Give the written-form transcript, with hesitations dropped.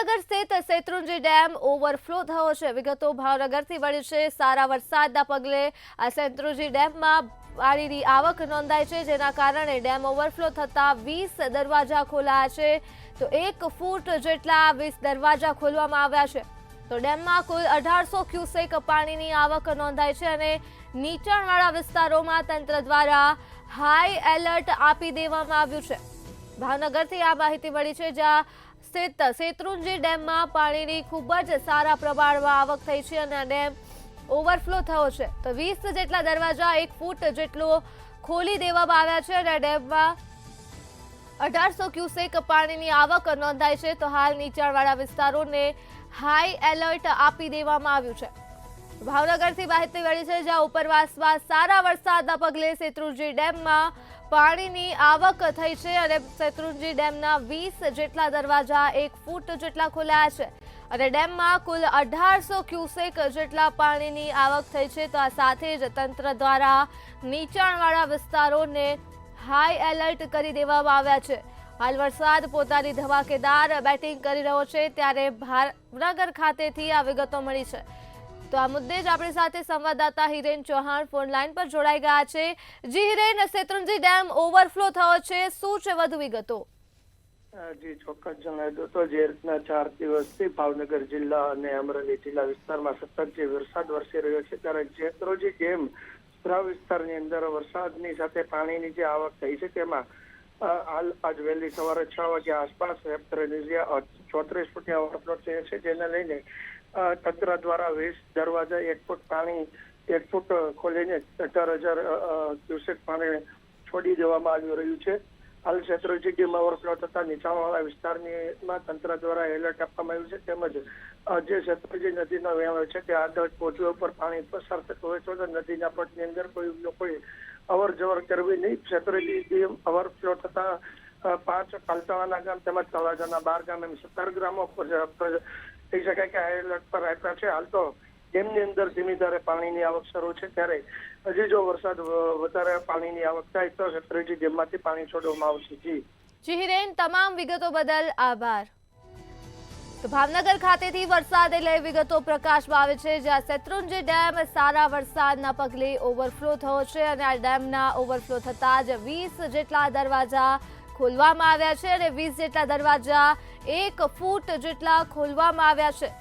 ભાવનગર સ્થિત Shetrunji dam overflow થયો છે। વિગતો ભાવનગરથી મળી છે। સારા વરસાદના પગલે આ શેત્રુંજી ડેમમાં પાણીની આવક નોંધાઈ છે, જેના કારણે ડેમ ઓવરફ્લો થતા 20 દરવાજા ખોલાયા છે। તો 1 ફૂટ જેટલા 20 દરવાજા ખોલવામાં આવ્યા છે। તો ડેમમાં કુલ 1800 ક્યુસેક પાણીની આવક નોંધાઈ છે અને નીચાણવાળા વિસ્તારોમાં તંત્ર દ્વારા હાઈ એલર્ટ આપી દેવામાં આવ્યું છે। ભાવનગરથી આ માહિતી મળી છે, જ્યાં સ્થિત શેત્રુંજી ડેમમાં પાણીની ખૂબ જ સારા પ્રમાણમાં આવક થઈ છે અને આ ડેમ ઓવરફ્લો થયો છે। તો 20 જેટલા દરવાજા 1 ફૂટ જેટલો ખોલી દેવામાં આવ્યા છે અને ડેમમાં 1800 ક્યુસેક પાણીની આવક નોંધાઈ છે। તો હાલ નીચાણવાળા વિસ્તારોને હાઈ એલર્ટ આપી દેવામાં આવ્યું છે। ભાવનગરથી માહિતી મળી છે, જ્યાં ઉપરવાસમાં સારા વરસાદના પગલે શેત્રુંજી ડેમમાં પાણીની આવક થઈ છે અને શેત્રુંજી ડેમના 20 જેટલા દરવાજા 1 ફૂટ જેટલા ખોલાયા છે અને ડેમમાં કુલ 1800 ક્યુસેક જેટલા પાણીની આવક થઈ છે। તો આ સાથે જ તંત્ર દ્વારા નીચાણવાળા વિસ્તારોને હાઈ એલર્ટ કરી દેવામાં આવ્યા છે। હાલ વરસાદ પોતાની ધમાકેદાર બેટિંગ કરી રહ્યો છે, ત્યારે ભાવનગર ખાતેથી આ વિગતો મળી છે। તો આ મુદ્દે જ આપણી સાથે સંવાદદાતા હિરેન ચૌહાણ ફોન લાઈન પર જોડાઈ ગયા છે। જી હિરેન, શેત્રુંજી ડેમ ઓવરફ્લો થયો છે, શું છે વધુ વિગતો? જી ચોક્કસ જણાવી દો તો જે રીતના 4 દિવસથી ભાવનગર જિલ્લા અને અમરેલી જિલ્લા વિસ્તારમાં સતત જે વરસાદ વરસી રહ્યો છે, ત્યારે શેત્રુંજી ડેમ ભરાવ વિસ્તારની અંદર વરસાદની સાથે પાણીની જે આવક થઈ છે, તેમાં હાલ આજ વહેલી સવારે 6 વાગ્યા આસપાસ 34 ફૂટની ઓવરફ્લો થયો છે, જેને લઈને તંત્ર દ્વારા 20 દરવાજા 1 ફૂટ પાણી 1 ફૂટ ખોલીને 18,000 ક્યુસેક પાણી છોડી દેવામાં આવી રહ્યું છે। હાલ શેત્રુંજી ડેમ ઓવરફ્લો થતા નીચાણવાળા વિસ્તારમાં તંત્ર દ્વારા એલર્ટ આપવામાં આવ્યું છે, તેમજ જે શેત્રુંજી નદીનો વહેણ છે તે આદર્શ પોચવા ઉપર પાણી પસાર થતું હોય છે, તો નદીના પટની અંદર કોઈ લોકોએ અવર જવર કરવી નહીં। શેત્રુંજી ડેમ ઓવરફ્લો થતા 5 કાલતાવાના ગામ તેમજ તળાજાના 12 ગામ એમ 17 ગ્રામો કહી શકાય કે હાઈ એલર્ટ પર આપ્યા છે। હાલ તો ડેમની અંદર ધીમી ધારે પાણીની આવક શરૂ છે, ત્યારે હજી જો વરસાદ વધારે પાણીની આવક થાય તો શેત્રુંજી ડેમમાંથી પાણી છોડવામાં આવશે। જી હિરેન, તમામ વિગતો બદલ આભાર। તો ભાવનગર ખાતેથી વરસાદે લઈ વિગતો પ્રકાશમાં આવે છે, જ્યાં શેત્રુંજી ડેમ સારા વરસાદના પગલે ઓવરફ્લો થયો છે અને આ ડેમના ઓવરફ્લો થતા જ 20 જેટલા દરવાજા ખોલવામાં આવ્યા છે અને 20 જેટલા દરવાજા 1 ફૂટ જેટલા ખોલવામાં આવ્યા છે।